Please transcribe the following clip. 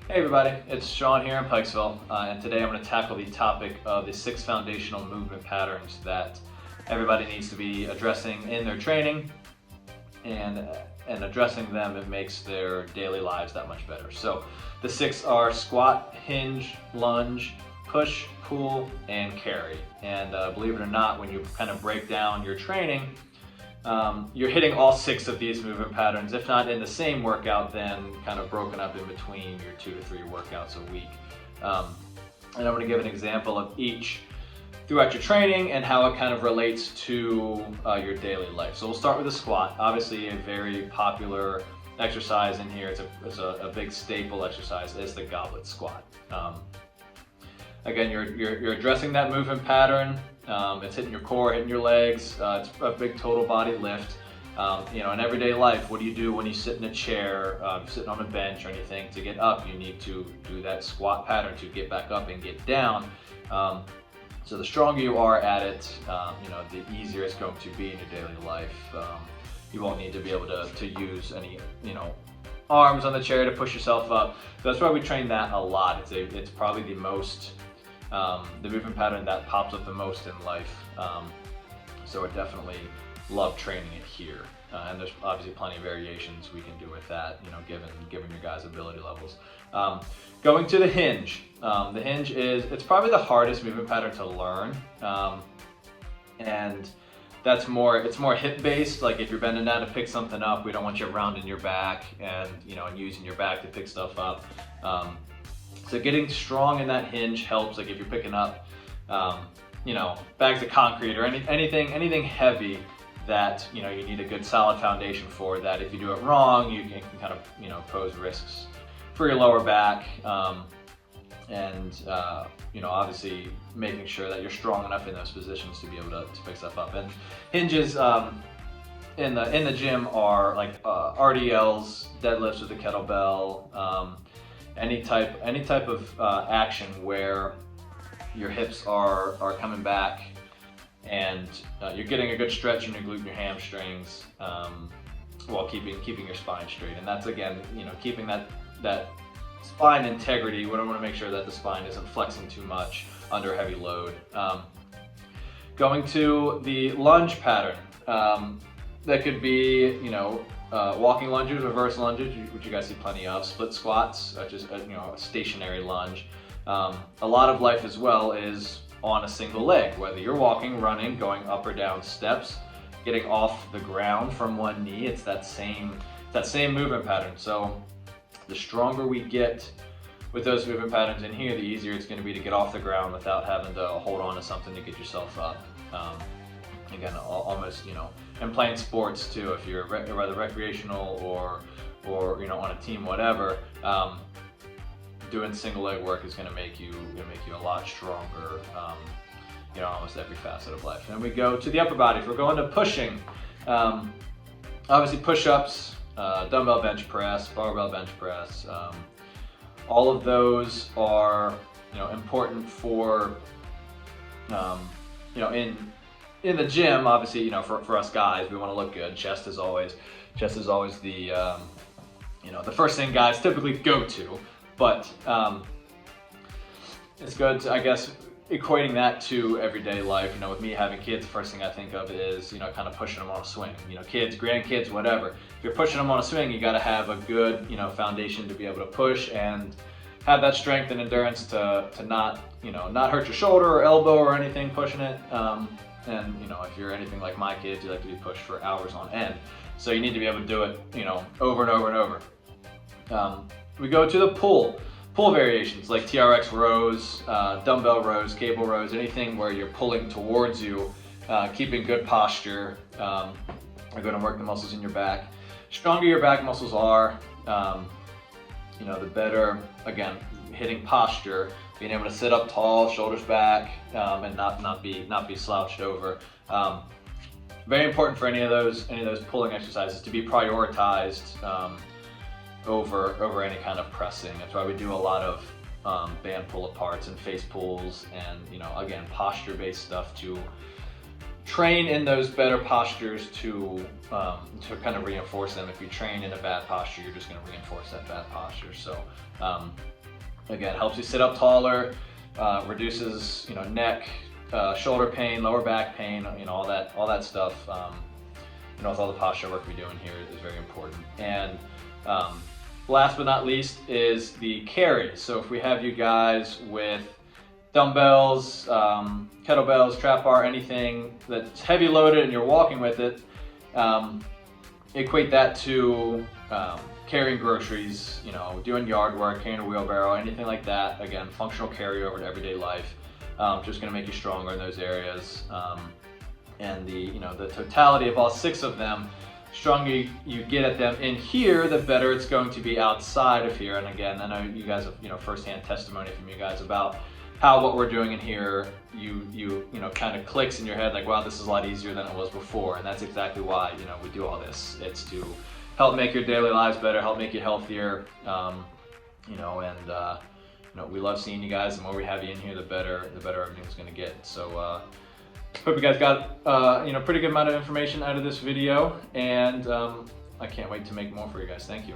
Hey everybody, it's Shawn here in Pikesville, and today I'm going to tackle the topic of the 6 foundational movement patterns that everybody needs to be addressing in their training, and addressing them, it makes their daily lives that much better. So the 6 are squat, hinge, lunge, push, pull, and carry. And believe it or not, when you kind of break down your training, you're hitting all 6 of these movement patterns, if not in the same workout, then kind of broken up in between your 2 to 3 workouts a week. And I'm going to give an example of each throughout your training and how it kind of relates to your daily life. So we'll start with the squat. Obviously a very popular exercise in here. It's a big staple exercise is the goblet squat. Again, you're addressing that movement pattern. It's hitting your core, hitting your legs. It's a big total body lift. In everyday life, what do you do when you sit in a chair, sitting on a bench or anything? To get up, you need to do that squat pattern to get back up and get down. So the stronger you are at it, the easier it's going to be in your daily life. You won't need to be able to use any, arms on the chair to push yourself up. So that's why we train that a lot. It's probably the most, the movement pattern that pops up the most in life. So I definitely love training it here. And there's obviously plenty of variations we can do with that, given your guys' ability levels. Going to the hinge. The hinge it's probably the hardest movement pattern to learn. And it's more hip based. Like if you're bending down to pick something up, we don't want you rounding your back and using your back to pick stuff up. So getting strong in that hinge helps. Like if you're picking up, bags of concrete or anything heavy that you need a good solid foundation for. That if you do it wrong, you can kind of pose risks for your lower back. Obviously making sure that you're strong enough in those positions to be able to pick stuff up. And hinges in the gym are like RDLs, deadlifts with a kettlebell, any type of action where your hips are coming back and you're getting a good stretch in your glute and your hamstrings while keeping your spine straight. And that's again, keeping that spine integrity. We don't want to make sure that the spine isn't flexing too much under heavy load. Going to the lunge pattern. That could be, walking lunges, reverse lunges, which you guys see plenty of, split squats, just a stationary lunge. A lot of life as well is on a single leg, whether you're walking, running, going up or down steps, getting off the ground from one knee. It's that same movement pattern. So the stronger we get with those movement patterns in here, the easier it's going to be to get off the ground without having to hold on to something to get yourself up. Again, almost, and playing sports too, if you're rather recreational or on a team, whatever, doing single leg work is going to make you a lot stronger, almost every facet of life. And we go to the upper body. If we're going to pushing, obviously push-ups, dumbbell bench press, barbell bench press, all of those are important for in the gym. Obviously, for us guys, we want to look good. Chest is always the the first thing guys typically go to. But it's good to, I guess, equating that to everyday life. With me having kids, the first thing I think of is kind of pushing them on a swing. Kids, grandkids, whatever. If you're pushing them on a swing, you got to have a good foundation to be able to push and have that strength and endurance to not hurt your shoulder or elbow or anything pushing it. And if you're anything like my kids, you like to be pushed for hours on end. So you need to be able to do it over and over and over. We go to the pull variations like TRX rows, dumbbell rows, cable rows, anything where you're pulling towards you, keeping good posture, are going to work the muscles in your back. Stronger your back muscles are, the better, again, hitting posture, being able to sit up tall, shoulders back, and not be slouched over. Very important for any of those pulling exercises to be prioritized over any kind of pressing. That's why we do a lot of band pull aparts and face pulls and again posture based stuff to train in those better postures to kind of reinforce them. If you train in a bad posture, you're just going to reinforce that bad posture. So again, helps you sit up taller, reduces neck, shoulder pain, lower back pain, all that stuff. With all the posture work we're doing here is very important. And last but not least is the carry. So if we have you guys with dumbbells, kettlebells, trap bar, anything that's heavy loaded and you're walking with it, equate that to carrying groceries, doing yard work, carrying a wheelbarrow, anything like that. Again, functional carryover to everyday life. Just going to make you stronger in those areas. And the totality of all 6 of them, stronger you get at them in here, the better it's going to be outside of here. And again, I know you guys have firsthand testimony from you guys about how what we're doing in here, you kind of clicks in your head like, wow, this is a lot easier than it was before. And that's exactly why we do all this. It's to help make your daily lives better, help make you healthier, we love seeing you guys. The more we have you in here, the better everything's going to get. So hope you guys got pretty good amount of information out of this video, and I can't wait to make more for you guys. Thank you.